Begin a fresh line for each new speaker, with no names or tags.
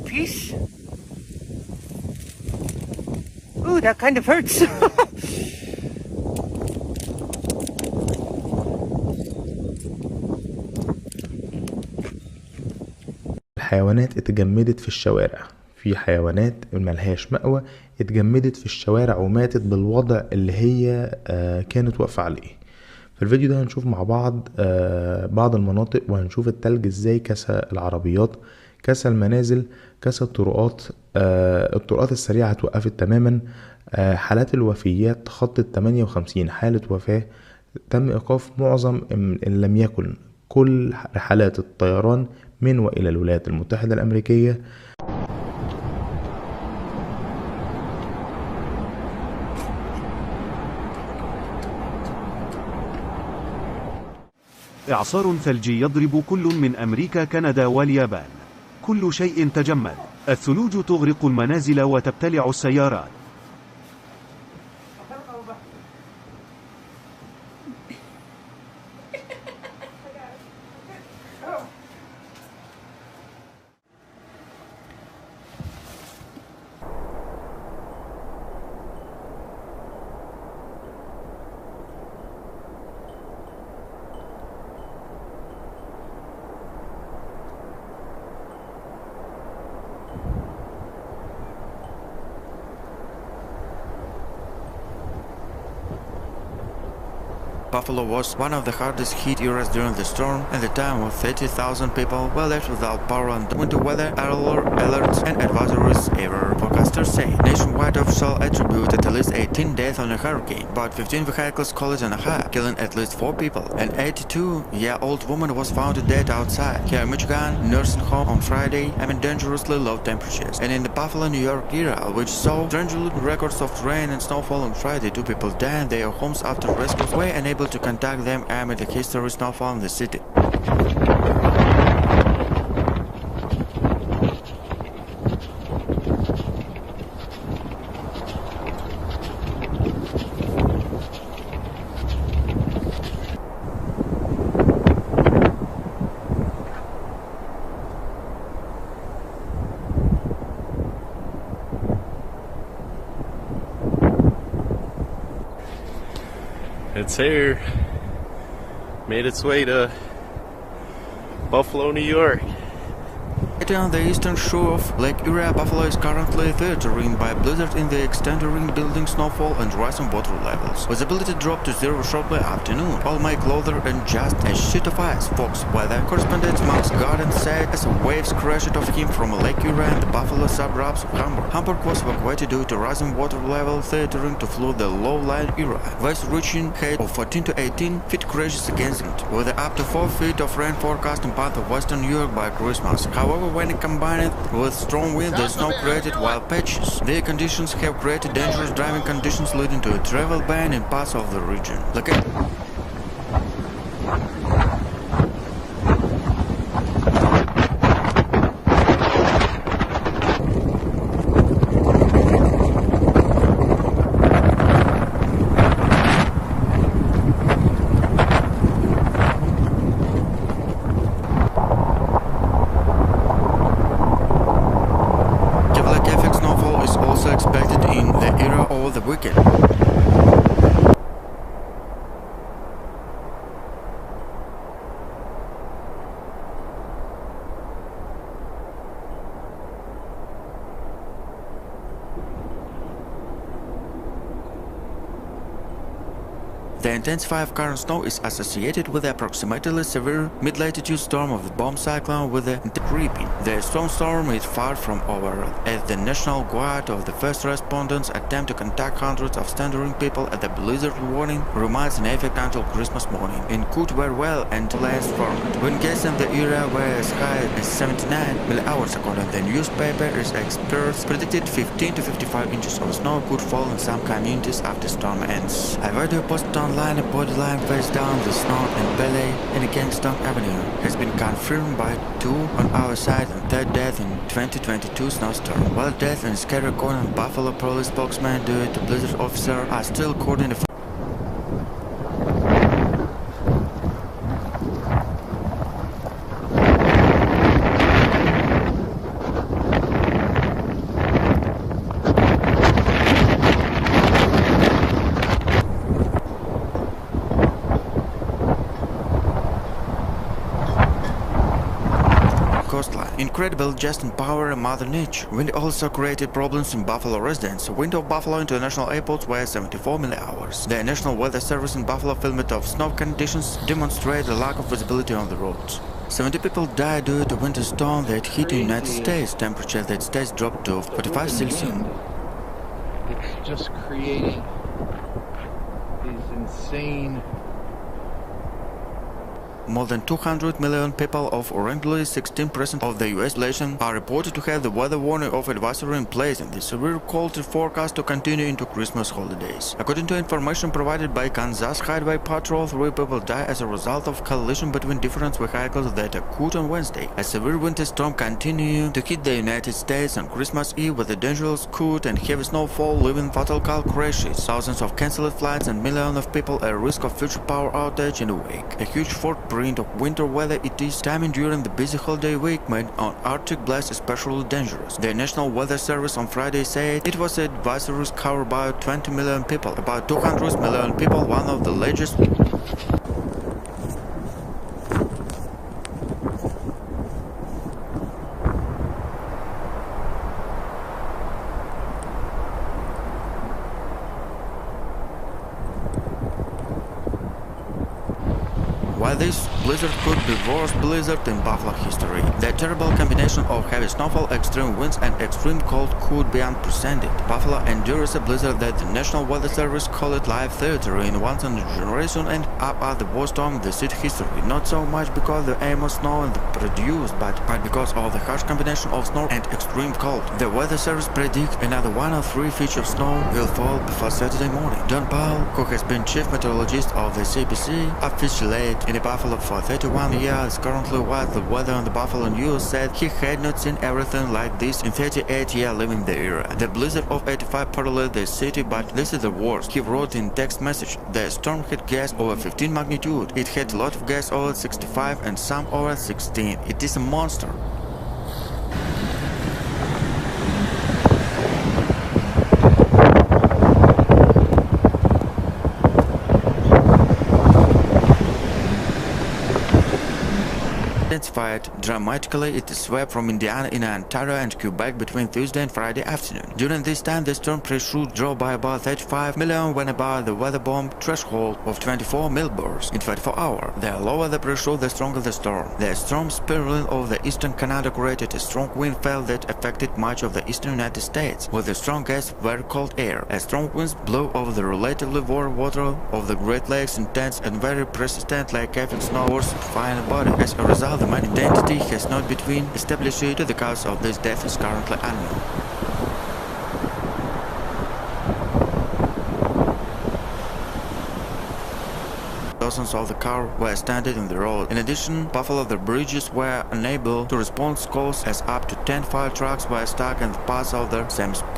piece. Ooh, that kind of hurts.
الحيوانات اتجمدت في الشوارع. في حيوانات ملهاش مأوى اتجمدت في الشوارع وماتت بالوضع اللي هي كانت واقفة عليه. في الفيديو ده هنشوف مع بعض بعض المناطق، وهنشوف التلج ازاي كسى العربيات، كسى المنازل، كسى الطرقات. الطرقات السريعة اتوقفت تماما. حالات الوفيات تخطت 58 حالة وفاة. تم إيقاف معظم إن لم يكن كل رحلات الطيران من وإلى الولايات المتحدة الأمريكية.
إعصار ثلجي يضرب كل من أمريكا، كندا واليابان. كل شيء تجمد. الثلوج تغرق المنازل وتبتلع السيارات.
Buffalo was one of the hardest hit areas during the storm, and the time of 30,000 people were left without power and winter weather alerts and advisories ever. Forecasters say nationwide officials attributed at least 18 deaths on the hurricane, but 15 vehicles collided on a highway, killing at least 4 people. An 82-year-old woman was found dead outside her Michigan nursing home on Friday amid dangerously low temperatures. And in the Buffalo, New York area, which saw strangely records of rain and snowfall on Friday, 2 people died in their homes after rescuers were unable to contact them amid the historic snowfall in the city.
It's here. Made its way to Buffalo, New York.
On the eastern shore of Lake Erie, Buffalo is currently threatened by blizzard in the extending building snowfall and rising water levels. Visibility dropped to 0 shortly after noon. All my clothes and just a sheet of ice. Fox weather correspondent Max Garden said as waves crashed off him from Lake Erie and the Buffalo suburbs of Hamburg. Hamburg was evacuated due to rising water level, threatening to flood the low-lying Erie. Waves reaching height of 14 to 18 feet crashes against it, with up to 4 feet of rain forecast in part of western New York by Christmas. However, when it combined with strong wind, the snow created wild patches. The conditions have created dangerous driving conditions, leading to a travel ban in parts of the region. Expected in the area over the weekend. The intensified current snow is associated with the approximately severe mid-latitude storm of the bomb cyclone with the creeping. The storm is far from over, as the National Guard of the first responders attempt to contact hundreds of stranded people at the blizzard warning remains in effect until Christmas morning, and could very well until last format. Wind gusts in the area were as high as 79 millihours according to the newspaper, as experts predicted 15 to 55 inches of snow could fall in some communities after storm ends. A video posted online, a body lying face down the snow and belly in Kingston Avenue has been confirmed by 2 on our side and 3rd death in 2022 snowstorm. While death in Scary Corner, Buffalo police spokesman due to blizzard officer are still coordinating. incredible just in power and Mother Nature. Wind also created problems in Buffalo residents. Wind of Buffalo International Airport were 74 millihours. The National Weather Service in Buffalo filmed of snow conditions demonstrate a lack of visibility on the roads. 70 people died due to winter storm that hit the United States. Temperature that states dropped to 45 Celsius.
It's just creating these insane.
More than 200 million people of originally 16% of the US population are reported to have the weather warning of advisory in place, and the severe cold is forecast to continue into Christmas holidays. According to information provided by Kansas Highway Patrol, 3 people died as a result of collision between different vehicles that occurred on Wednesday. A severe winter storm continued to hit the United States on Christmas Eve with a dangerous cold and heavy snowfall, leaving fatal car crashes, thousands of cancelled flights, and millions of people at risk of future power outage in the wake. A huge footprint of winter weather it is timing during the busy holiday week made on Arctic blast especially dangerous. The National Weather Service on Friday said it was advisories covered about 20 million people, about 200 million people, one of the largest. While this blizzard could be the worst blizzard in Buffalo history, the terrible combination of heavy snowfall, extreme winds, and extreme cold could be unprecedented. Buffalo endures a blizzard that the National Weather Service called it live theater in once in a generation and up at the worst storm in the city history. Not so much because the aim of snow and produced, but because of the harsh combination of snow and extreme cold. The Weather Service predicts another 1 or 3 feet of snow will fall before Saturday morning. John Powell, who has been chief meteorologist of the CBC, officiated in Buffalo for 31 years, currently was the weather on the Buffalo News, said he had not seen everything like this in 38 years living the era. The blizzard of 85 paralleled the city, but this is the worst. He wrote in text message, the storm had gas over 15 magnitude. It had a lot of gas over 65 and some over 16. It is a monster. Intensified dramatically, it swept from Indiana in Ontario and Quebec between Tuesday and Friday afternoon. During this time, the storm pressure dropped by about 35 million when above the weather bomb threshold of 24 millibars in 24 hours. The lower the pressure, the stronger the storm. The storm spiraling over the eastern Canada created a strong wind fall that affected much of the eastern United States, with the strongest very cold air. A strong winds blew over the relatively warm water of the Great Lakes, intense and very persistent like having snow or fine body. As a result, the identity has not been established. The cause of this death is currently unknown. Dozens of the cars were stranded in the road. In addition, Buffalo the bridges were unable to respond to calls as up to 10 fire trucks were stuck in the paths of the same spot.